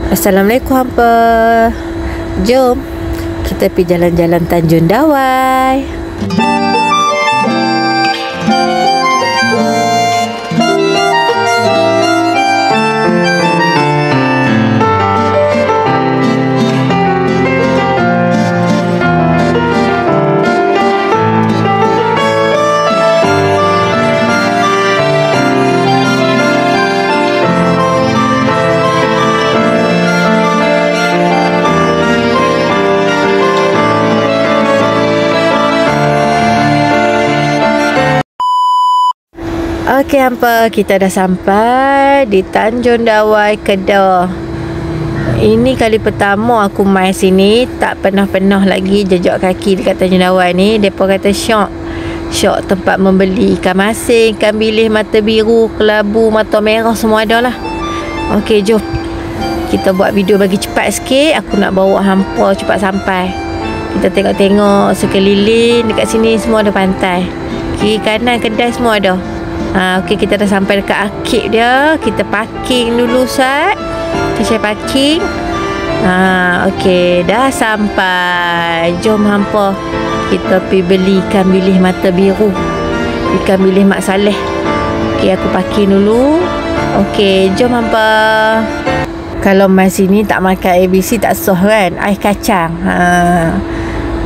Assalamualaikum hampa. Jom kita pergi jalan-jalan Tanjung Dawai. Okey hampa, kita dah sampai di Tanjung Dawai, Kedah. Ini kali pertama aku main sini, tak pernah lagi jejak kaki dekat Tanjung Dawai ni. Depa kata syok tempat membeli ikan masin, ikan bilis, mata biru, kelabu, mata merah, semua ada lah. Okey, jom kita buat video bagi cepat sikit. Aku nak bawa hampa cepat sampai. Kita tengok-tengok sekeliling. Dekat sini semua ada pantai, kiri kanan kedai semua ada. Okey, kita dah sampai dekat arkid dia. Kita parking dulu Sat. Kita parking. Okey, dah sampai. Jom hampa kita pergi beli ikan bilis mata biru, ikan bilis Mak Saleh. Okey, aku parking dulu. Okey, jom hampa. Kalau mai sini tak makan ABC tak sah kan. Ais kacang.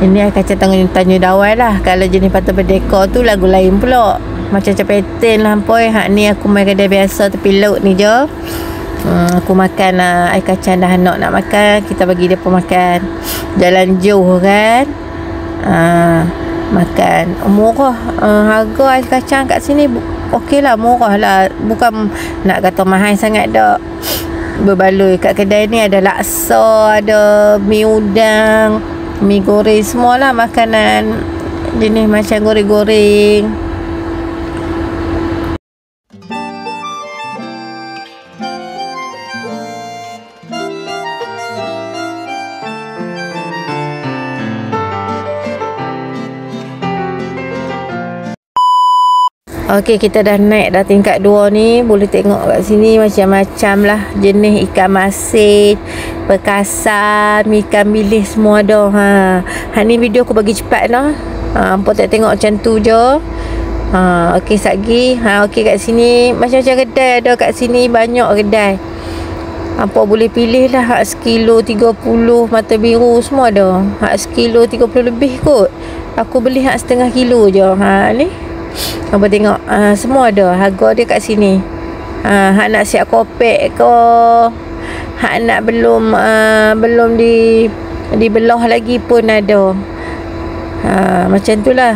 Ini ais kacang Tanjung Dawai lah. Kalau jenis Patah Merdeka tu lagu lain pula. Macam peten lah hampa. Hak ni aku main kedai biasa tepi laut ni je. Aku makan air kacang dah nak makan. Kita bagi dia pun makan. Jalan jauh kan. Makan murah. Harga air kacang kat sini okey lah, murah lah. Bukan nak kata mahal sangat dak. Berbaloi kat kedai ni ada laksa, ada mi udang, mi goreng, semualah makanan jenis macam goreng-goreng. Okey, kita dah naik dah tingkat 2 ni. Boleh tengok kat sini macam-macam lah jenis ikan masin, perkasan, ikan bilis, semua ada. Ni video aku bagi cepat lah. Hampa tak tengok macam tu je. Okey, satgi. Okey, kat sini macam-macam kedai ada kat sini, banyak kedai. Hampa boleh pilih lah. Hak sekilo 30 mata biru semua ada. Hak sekilo 30 lebih kot. Aku beli hak setengah kilo je. Ni hampa tengok, semua ada. Harga dia kat sini. Hak nak siap kopek ke, hak nak belum dibelah lagi pun ada. Macam tu lah.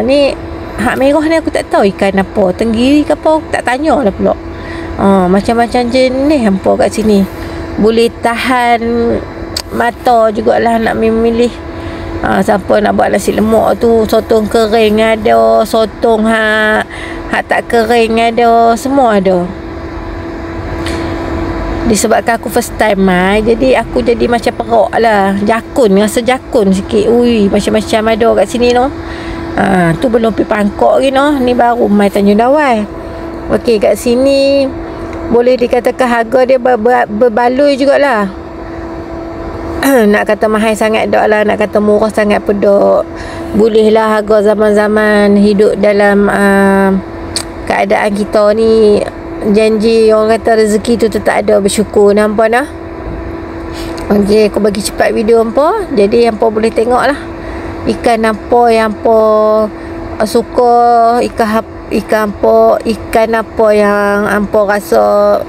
Ni hak merah ni aku tak tahu ikan apa, tenggiri ke apa, tak tanya lah pula. Macam-macam jenis hampa kat sini. Boleh tahan mata jugalah nak memilih. Siapa nak buat nasi lemak tu, sotong kering ada, sotong hak tak kering ada, semua ada. Disebabkan aku first time jadi aku jadi macam perok lah, jakun, rasa jakun sikit. Macam-macam ada kat sini no. Tu belum pergi Pangkok lagi no. Ni baru mai Tanjung Dawai. Okey, kat sini boleh dikatakan harga dia berbaloi jugalah. Nak kata mahal sangat tak lah, nak kata murah sangat pun tak. Boleh lah harga zaman-zaman hidup dalam keadaan kita ni. Janji orang kata rezeki tu tetap ada, bersyukur. Nampak nah. Okey, aku bagi cepat video hampa. Jadi hampa boleh tengok lah ikan apa yang hampa suka, ikan apa yang hampa rasa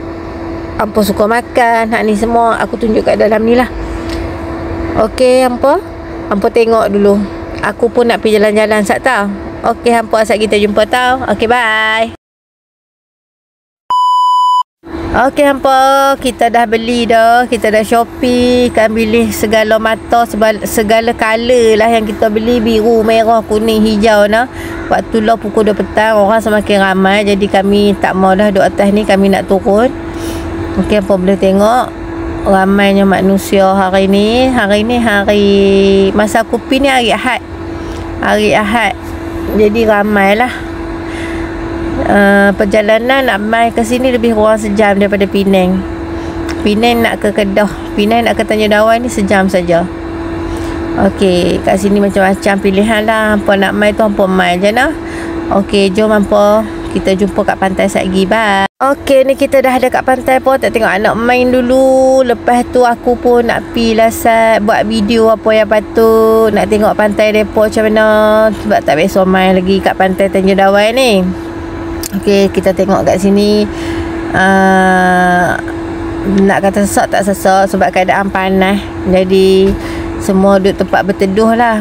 hampa suka makan. Hak ni semua aku tunjuk kat dalam ni lah. Okey hampa tengok dulu. Aku pun nak pergi jalan-jalan sat tau. Okey hampa, asal kita jumpa tau. Okey, bye. Okey hampa, kita dah beli dah. Kita dah shopping, ikan bilis segala mata, segala color lah yang kita beli. Biru, merah, kuning, hijau nah. Waktu lah pukul 2 petang, orang semakin ramai. Jadi kami tak mau dah duduk atas ni, kami nak turun. Okey hampa boleh tengok ramainya manusia hari ni. Hari masa aku pergi ni hari Ahad. Jadi ramailah. Perjalanan nak mai ke sini lebih kurang sejam daripada Penang. Penang nak ke Kedah, Penang nak ke Tanjung Dawai ni sejam saja. Okey, kat sini macam-macam pilihan lah. Hampa nak mai tu hampa mai je nah. Okey, jom hampa kita jumpa kat pantai lagi. Bye. Okey, ni kita dah ada kat pantai pun. Tak tengok anak main dulu. Lepas tu aku pun nak pi lasat buat video apa yang patut. Nak tengok pantai depa macam mana. Sebab tak biasa main lagi kat pantai Tanjung Dawai ni. Okey, kita tengok kat sini. Nak kata sesak tak sesak sebab keadaan panas. Jadi semua duduk tempat berteduh lah.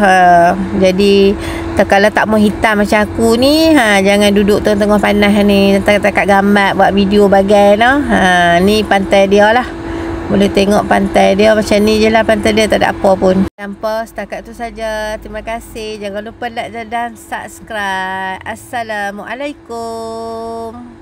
Jadi kalau tak mau hitam macam aku ni, jangan duduk tengah panas ni. Takat gambar buat video bagai lah. Ni pantai dia lah. Boleh tengok pantai dia macam ni je lah. Pantai dia tak ada apa pun. Sampai setakat tu saja. Terima kasih. Jangan lupa like dan subscribe. Assalamualaikum.